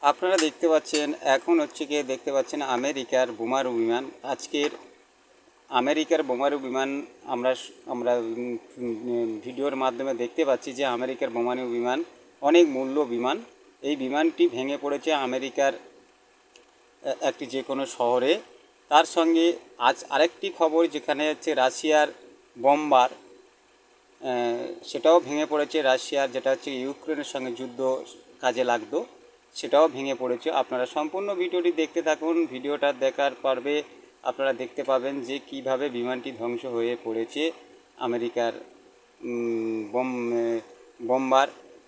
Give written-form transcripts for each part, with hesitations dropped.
আপনারা দেখতে পাচ্ছেন এখন হচ্ছে গিয়ে দেখতে পাচ্ছেন আমেরিকার বোমারু বিমান। আজকের আমেরিকার বোমারু বিমান আমরা আমরা ভিডিওর মাধ্যমে দেখতে পাচ্ছি যে আমেরিকার বোমারু বিমান অনেক মূল্য বিমান। এই বিমানটি ভেঙে পড়েছে আমেরিকার একটি যে কোনো শহরে। তার সঙ্গে আজ আরেকটি খবর, যেখানে হচ্ছে রাশিয়ার বোম্বার, সেটাও ভেঙে পড়েছে। রাশিয়ার যেটা হচ্ছে ইউক্রেনের সঙ্গে যুদ্ধ কাজে লাগতো, সেটাও ভেঙে পড়েছে। আপনারা সম্পূর্ণ ভিডিওটি দেখতে থাকুন। ভিডিওটা দেখার পর্বে আপনারা দেখতে পাবেন যে কিভাবে বিমানটি ধ্বংস হয়ে পড়েছে। আমেরিকার বোম্বার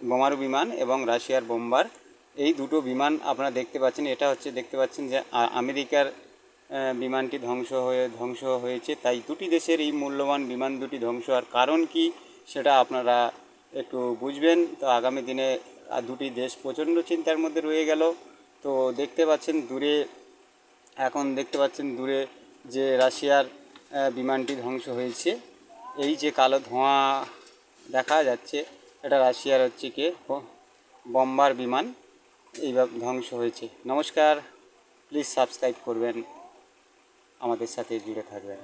বোমারু বিমান এবং রাশিয়ার বোম্বার, এই দুটো বিমান আপনারা দেখতে পাচ্ছেন। এটা হচ্ছে দেখতে পাচ্ছেন যে আমেরিকার বিমানটি ধ্বংস হয়েছে। তাই দুটি দেশের এই মূল্যবান বিমান দুটি ধ্বংস হওয়ার কারণ কি সেটা আপনারা একটু বুঝবেন। তো আগামী দিনে দুটি দেশ প্রচণ্ড চিন্তার মধ্যে রয়ে গেল। তো দেখতে পাচ্ছেন দূরে, এখন দেখতে পাচ্ছেন দূরে যে রাশিয়ার বিমানটি ধ্বংস হয়েছে। এই যে কালো ধোঁয়া দেখা যাচ্ছে, এটা রাশিয়ার হচ্ছে কি বোম্বার বিমান এইভাবে ধ্বংস হয়েছে। নমস্কার, প্লিজ সাবস্ক্রাইব করবেন, আমাদের সাথে জুড়ে থাকবেন।